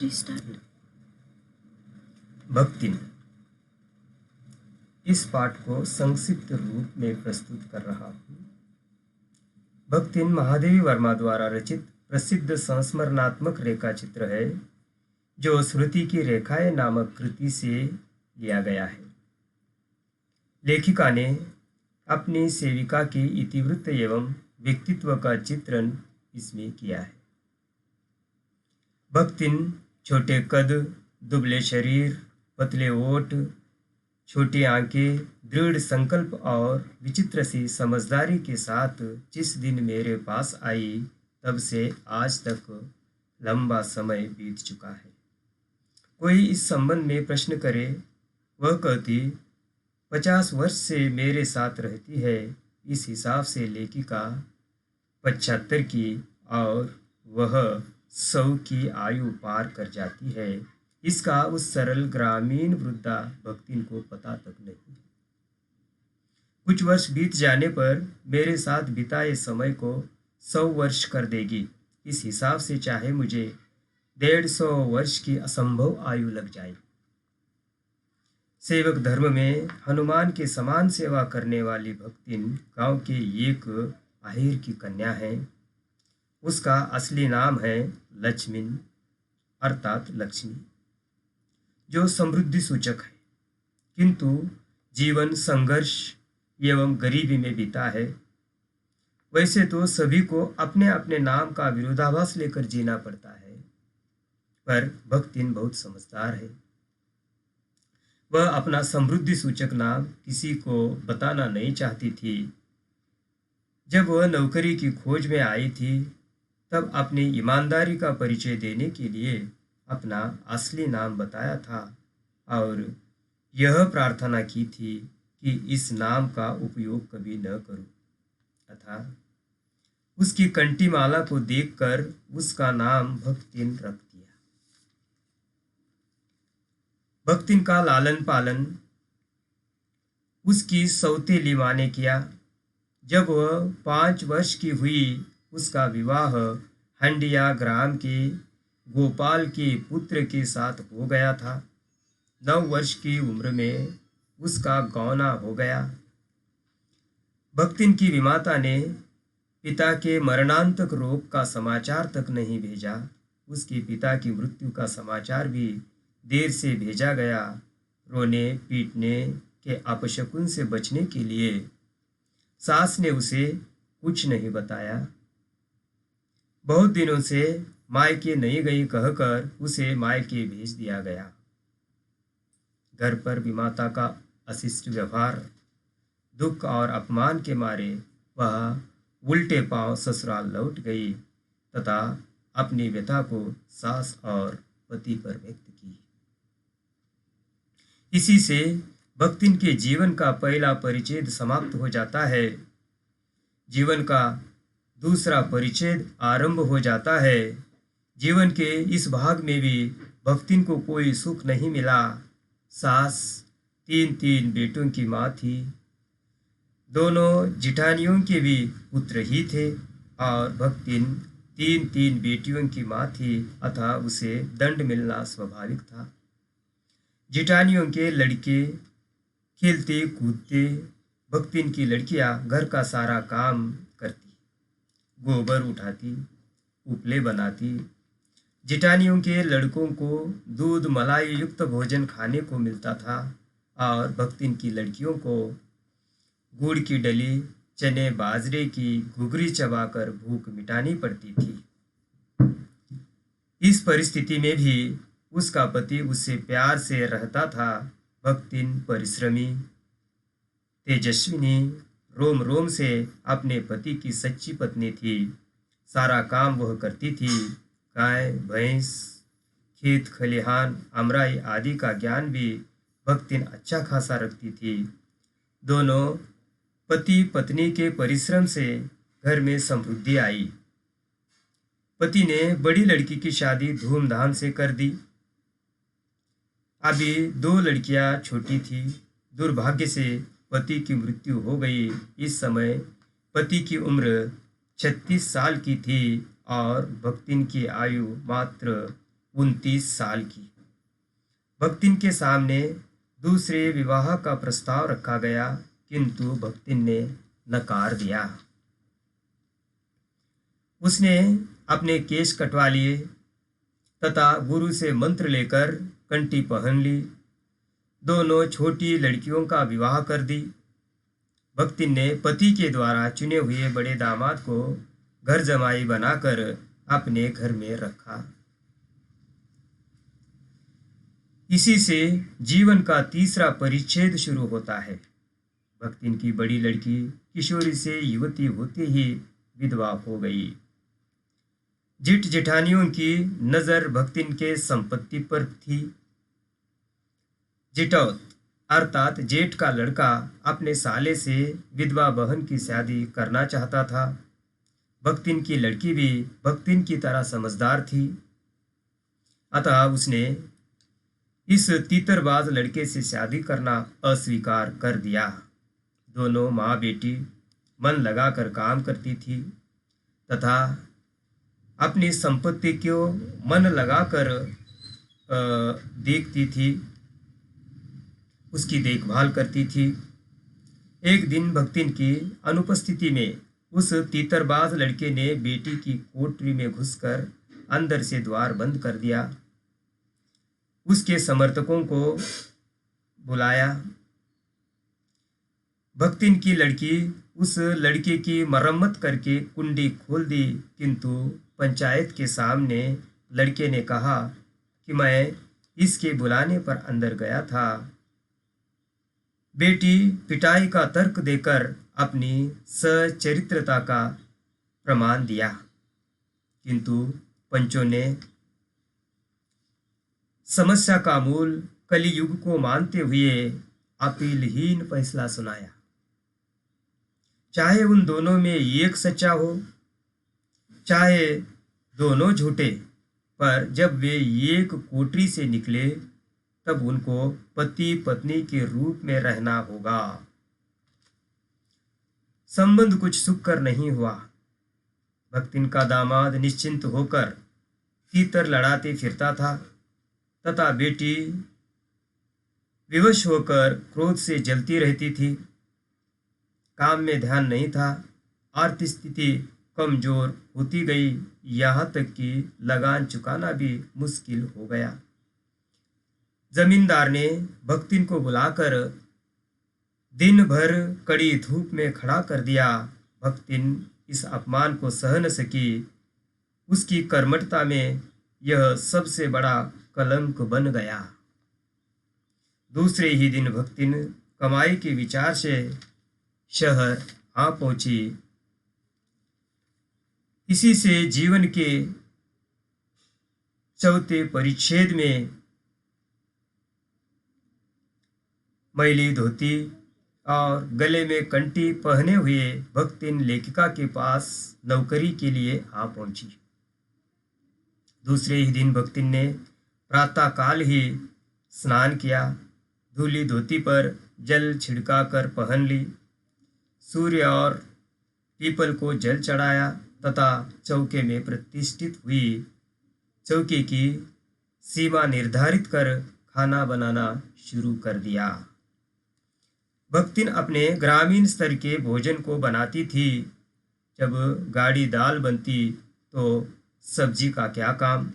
Restart. भक्तिन। इस पाठ को संक्षिप्त रूप में प्रस्तुत कर रहा हूँ। भक्तिन महादेवी वर्मा द्वारा रचित प्रसिद्ध संस्मरणात्मक रेखा चित्र है जो श्रुति की रेखाएं नामक कृति से लिया गया है। लेखिका ने अपनी सेविका के इतिवृत्त एवं व्यक्तित्व का चित्रण इसमें किया है। भक्तिन छोटे कद, दुबले शरीर, पतले ओठ, छोटी आंखें, दृढ़ संकल्प और विचित्र सी समझदारी के साथ जिस दिन मेरे पास आई तब से आज तक लंबा समय बीत चुका है। कोई इस संबंध में प्रश्न करे, वह कहती 50 वर्ष से मेरे साथ रहती है। इस हिसाब से लेखिका 75 की और वह 100 की आयु पार कर जाती है। इसका उस सरल ग्रामीण वृद्धा भक्तिन को पता तक नहीं। कुछ वर्ष बीत जाने पर मेरे साथ बिताए समय को 100 वर्ष कर देगी। इस हिसाब से चाहे मुझे 150 वर्ष की असंभव आयु लग जाए। सेवक धर्म में हनुमान के समान सेवा करने वाली भक्तिन गांव के एक आहिर की कन्या है। उसका असली नाम है लक्ष्मीन अर्थात लक्ष्मी, जो समृद्धि सूचक है, किंतु जीवन संघर्ष एवं गरीबी में बीता है। वैसे तो सभी को अपने अपने नाम का विरोधाभास लेकर जीना पड़ता है, पर भक्तिन बहुत समझदार है। वह अपना समृद्धि सूचक नाम किसी को बताना नहीं चाहती थी। जब वह नौकरी की खोज में आई थी तब अपनी ईमानदारी का परिचय देने के लिए अपना असली नाम बताया था और यह प्रार्थना की थी कि इस नाम का उपयोग कभी न करूं। अतः उसकी कंठी माला को देखकर उसका नाम भक्तिन रख दिया। भक्तिन का लालन पालन उसकी सौतेली माँ ने किया। जब वह 5 वर्ष की हुई उसका विवाह हंडिया ग्राम के गोपाल के पुत्र के साथ हो गया था। 9 वर्ष की उम्र में उसका गौना हो गया। भक्तिन की विमाता ने पिता के मरणांतक रोग का समाचार तक नहीं भेजा। उसके पिता की मृत्यु का समाचार भी देर से भेजा गया। रोने पीटने के अपशकुन से बचने के लिए सास ने उसे कुछ नहीं बताया। बहुत दिनों से मायके नहीं गई कहकर उसे मायके भेज दिया गया। घर पर विमाता का अशिष्ट व्यवहार, दुख और अपमान के मारे वह उल्टे पांव ससुराल लौट गई तथा अपनी व्यथा को सास और पति पर व्यक्त की। इसी से भक्तिन के जीवन का पहला परिच्छेद समाप्त हो जाता है। जीवन का दूसरा परिच्छेद आरंभ हो जाता है। जीवन के इस भाग में भी भक्तिन को कोई सुख नहीं मिला। सास 3 बेटों की माँ थी। दोनों जिठानियों के भी पुत्र ही थे और भक्तिन 3 बेटियों की माँ थी, अतः उसे दंड मिलना स्वाभाविक था। जिठानियों के लड़के खेलते कूदते, भक्तिन की लड़कियां घर का सारा काम करती, गोबर उठाती, उपले बनाती। जिठानियों के लड़कों को दूध मलाई युक्त भोजन खाने को मिलता था और भक्तिन की लड़कियों को गुड़ की डली, चने बाजरे की घुघरी चबाकर भूख मिटानी पड़ती थी। इस परिस्थिति में भी उसका पति उससे प्यार से रहता था। भक्तिन परिश्रमी, तेजस्विनी, रोम रोम से अपने पति की सच्ची पत्नी थी। सारा काम वह करती थी। गाय भैंस, खेत खलिहान, अमराई आदि का ज्ञान भी भक्तिन अच्छा खासा रखती थी। दोनों पति पत्नी के परिश्रम से घर में समृद्धि आई। पति ने बड़ी लड़की की शादी धूमधाम से कर दी। अभी 2 लड़कियां छोटी थी। दुर्भाग्य से पति की मृत्यु हो गई। इस समय पति की उम्र 36 साल की थी और भक्तिन की आयु मात्र 29 साल की। भक्तिन के सामने दूसरे विवाह का प्रस्ताव रखा गया, किंतु भक्तिन ने नकार दिया। उसने अपने केश कटवा लिए तथा गुरु से मंत्र लेकर कंठी पहन ली। दोनों छोटी लड़कियों का विवाह कर दी। भक्तिन ने पति के द्वारा चुने हुए बड़े दामाद को घर जमाई बनाकर अपने घर में रखा। इसी से जीवन का तीसरा परिच्छेद शुरू होता है। भक्तिन की बड़ी लड़की किशोरी से युवती होते ही विधवा हो गई। जेठ जेठानियों की नजर भक्तिन के संपत्ति पर थी। जेठौत अर्थात जेठ का लड़का अपने साले से विधवा बहन की शादी करना चाहता था। भक्तिन की लड़की भी भक्तिन की तरह समझदार थी, अतः उसने इस तीतरबाज लड़के से शादी करना अस्वीकार कर दिया। दोनों माँ बेटी मन लगाकर काम करती थी तथा अपनी संपत्ति को मन लगाकर देखती थी, उसकी देखभाल करती थी। एक दिन भक्तिन की अनुपस्थिति में उस तीतरबाज लड़के ने बेटी की कोठरी में घुसकर अंदर से द्वार बंद कर दिया। उसके समर्थकों को बुलाया। भक्तिन की लड़की उस लड़के की मरम्मत करके कुंडी खोल दी, किंतु पंचायत के सामने लड़के ने कहा कि मैं इसके बुलाने पर अंदर गया था। बेटी पिटाई का तर्क देकर अपनी सचरित्रता का प्रमाण दिया, किंतु पंचों ने समस्या का मूल कलियुग को मानते हुए अपीलहीन फैसला सुनाया। चाहे उन दोनों में एक सच्चा हो, चाहे दोनों झूठे, पर जब वे एक कोठरी से निकले तब उनको पति पत्नी के रूप में रहना होगा। संबंध कुछ सुखकर नहीं हुआ। भक्तिन का दामाद निश्चिंत होकर तीतर लड़ाते फिरता था तथा बेटी विवश होकर क्रोध से जलती रहती थी। काम में ध्यान नहीं था। आर्थिक स्थिति कमजोर होती गई, यहाँ तक कि लगान चुकाना भी मुश्किल हो गया। जमींदार ने भक्तिन को बुलाकर दिन भर कड़ी धूप में खड़ा कर दिया। भक्तिन इस अपमान को सह न सकी। उसकी कर्मठता में यह सबसे बड़ा कलंक बन गया। दूसरे ही दिन भक्तिन कमाई के विचार से शहर आ पहुंची। इसी से जीवन के चौथे परिच्छेद में मैली धोती और गले में कंठी पहने हुए भक्तिन लेखिका के पास नौकरी के लिए आ पहुंची। दूसरे ही दिन भक्तिन ने प्रातः काल ही स्नान किया, धूली धोती पर जल छिड़का कर पहन ली, सूर्य और पीपल को जल चढ़ाया तथा चौके में प्रतिष्ठित हुई। चौके की सीमा निर्धारित कर खाना बनाना शुरू कर दिया। भक्तिन अपने ग्रामीण स्तर के भोजन को बनाती थी। जब गाढ़ी दाल बनती तो सब्जी का क्या काम,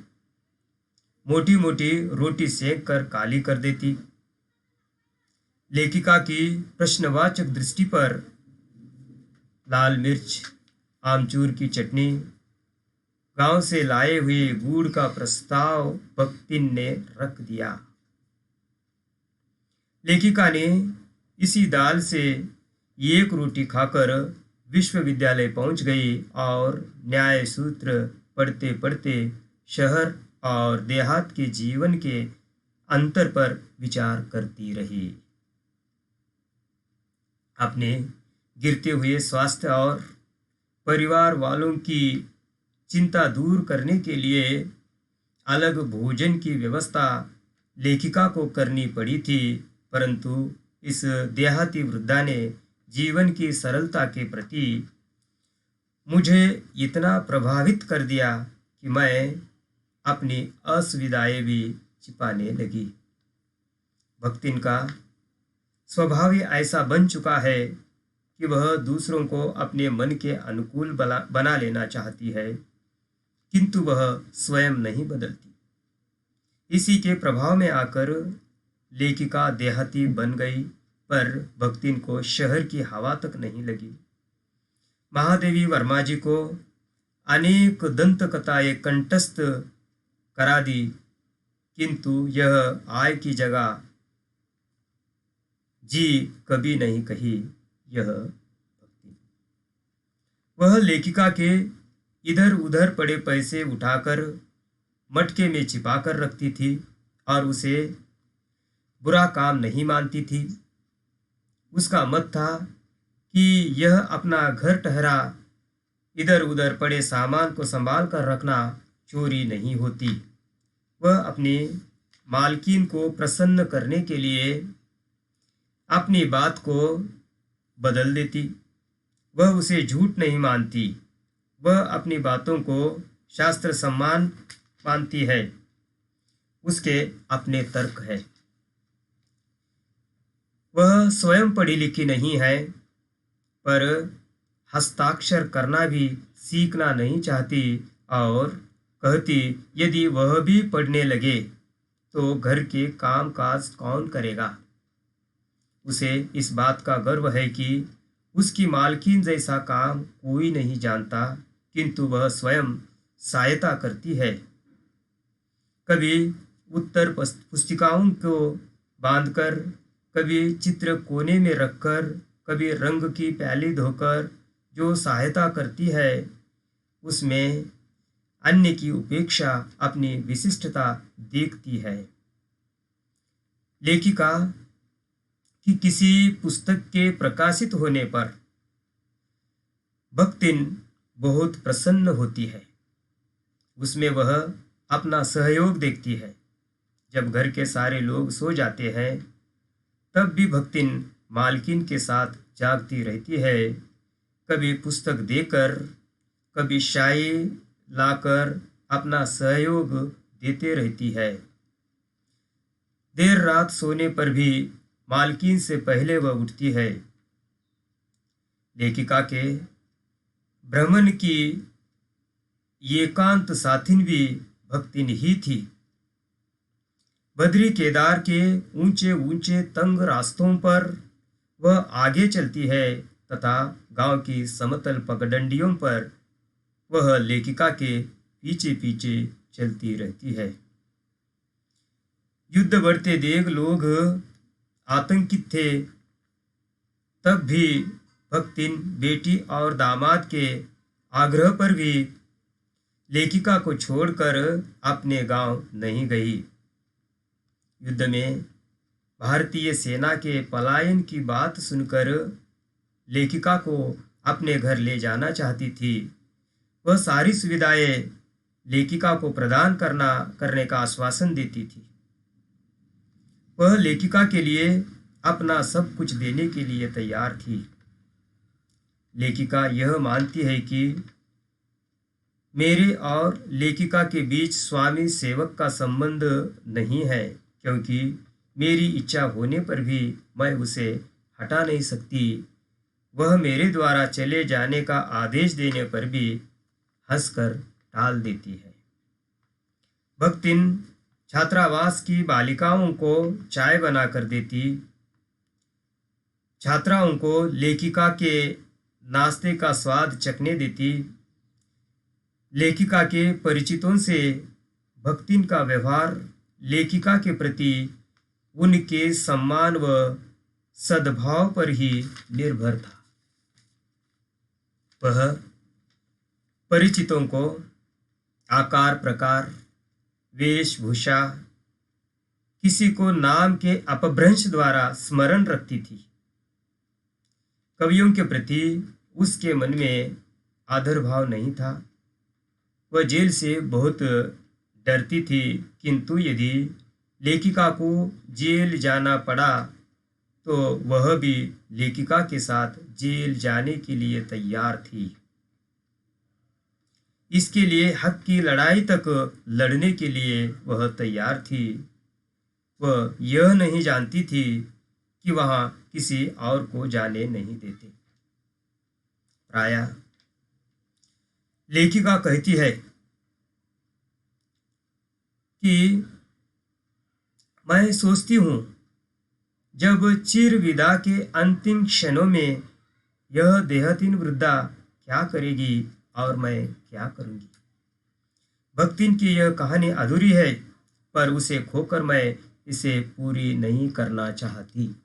मोटी मोटी रोटी सेक कर काली कर देती। लेखिका की प्रश्नवाचक दृष्टि पर लाल मिर्च, आमचूर की चटनी, गांव से लाए हुए गुड़ का प्रस्ताव भक्तिन ने रख दिया। लेखिका ने इसी दाल से एक रोटी खाकर विश्वविद्यालय पहुंच गई और न्याय सूत्र पढ़ते पढ़ते शहर और देहात के जीवन के अंतर पर विचार करती रही। अपने गिरते हुए स्वास्थ्य और परिवार वालों की चिंता दूर करने के लिए अलग भोजन की व्यवस्था लेखिका को करनी पड़ी थी, परंतु इस देहाती वृद्धा ने जीवन की सरलता के प्रति मुझे इतना प्रभावित कर दिया कि मैं अपनी असुविधाएं भी छिपाने लगी। भक्तिन का स्वभाव ही ऐसा बन चुका है कि वह दूसरों को अपने मन के अनुकूल बना लेना चाहती है, किंतु वह स्वयं नहीं बदलती। इसी के प्रभाव में आकर लेखिका देहाती बन गई, पर भक्तिन को शहर की हवा तक नहीं लगी। महादेवी वर्मा जी को अनेक दंत कथाएं कंठस्थ करा दी, किंतु यह आय की जगह जी कभी नहीं कही। यह भक्ति वह लेखिका के इधर उधर पड़े पैसे उठाकर मटके में छिपा कर रखती थी और उसे बुरा काम नहीं मानती थी। उसका मत था कि यह अपना घर ठहरा इधर उधर पड़े सामान को संभाल कर रखना चोरी नहीं होती। वह अपनी मालकिन को प्रसन्न करने के लिए अपनी बात को बदल देती। वह उसे झूठ नहीं मानती, वह अपनी बातों को शास्त्र सम्मान मानती है। उसके अपने तर्क है। वह स्वयं पढ़ी लिखी नहीं है, पर हस्ताक्षर करना भी सीखना नहीं चाहती और कहती यदि वह भी पढ़ने लगे तो घर के काम काज कौन करेगा। उसे इस बात का गर्व है कि उसकी मालकिन जैसा काम कोई नहीं जानता, किंतु वह स्वयं सहायता करती है। कभी उत्तर पुस्तिकाओं को बांधकर, कभी चित्र कोने में रखकर, कभी रंग की प्याली धोकर जो सहायता करती है, उसमें अन्य की उपेक्षा अपनी विशिष्टता देखती है। लेखिका कि किसी पुस्तक के प्रकाशित होने पर भक्तिन बहुत प्रसन्न होती है। उसमें वह अपना सहयोग देखती है। जब घर के सारे लोग सो जाते हैं, तब भी भक्तिन मालकिन के साथ जागती रहती है। कभी पुस्तक देकर, कभी शाई लाकर अपना सहयोग देते रहती है। देर रात सोने पर भी मालकिन से पहले वह उठती है। लेखिका के भ्रमण की एकांत साथिन भी भक्तिन ही थी। बद्री केदार के ऊंचे ऊंचे तंग रास्तों पर वह आगे चलती है तथा गांव की समतल पगडंडियों पर वह लेखिका के पीछे पीछे चलती रहती है। युद्ध बढ़ते देख लोग आतंकित थे, तब भी भक्तिन बेटी और दामाद के आग्रह पर भी लेखिका को छोड़कर अपने गांव नहीं गई। युद्ध में भारतीय सेना के पलायन की बात सुनकर लेखिका को अपने घर ले जाना चाहती थी। वह सारी सुविधाएं लेखिका को प्रदान करने का आश्वासन देती थी। वह लेखिका के लिए अपना सब कुछ देने के लिए तैयार थी। लेखिका यह मानती है कि मेरे और लेखिका के बीच स्वामी सेवक का संबंध नहीं है, क्योंकि मेरी इच्छा होने पर भी मैं उसे हटा नहीं सकती। वह मेरे द्वारा चले जाने का आदेश देने पर भी हंसकर टाल देती है। भक्तिन छात्रावास की बालिकाओं को चाय बनाकर देती, छात्राओं को लेखिका के नाश्ते का स्वाद चखने देती। लेखिका के परिचितों से भक्तिन का व्यवहार लेखिका के प्रति उनके सम्मान व सद्भाव पर ही निर्भर था। वह परिचितों को आकार प्रकार, वेशभूषा, किसी को नाम के अपभ्रंश द्वारा स्मरण रखती थी। कवियों के प्रति उसके मन में आदर भाव नहीं था। वह जेल से बहुत डरती थी, किंतु यदि लेखिका को जेल जाना पड़ा तो वह भी लेखिका के साथ जेल जाने के लिए तैयार थी। इसके लिए हक की लड़ाई तक लड़ने के लिए वह तैयार थी। वह यह नहीं जानती थी कि वहाँ किसी और को जाने नहीं देते। प्रायः लेखिका कहती है कि मैं सोचती हूँ जब चिर विदा के अंतिम क्षणों में यह देहहीन वृद्धा क्या करेगी और मैं क्या करूँगी। भक्तिन की यह कहानी अधूरी है, पर उसे खोकर मैं इसे पूरी नहीं करना चाहती।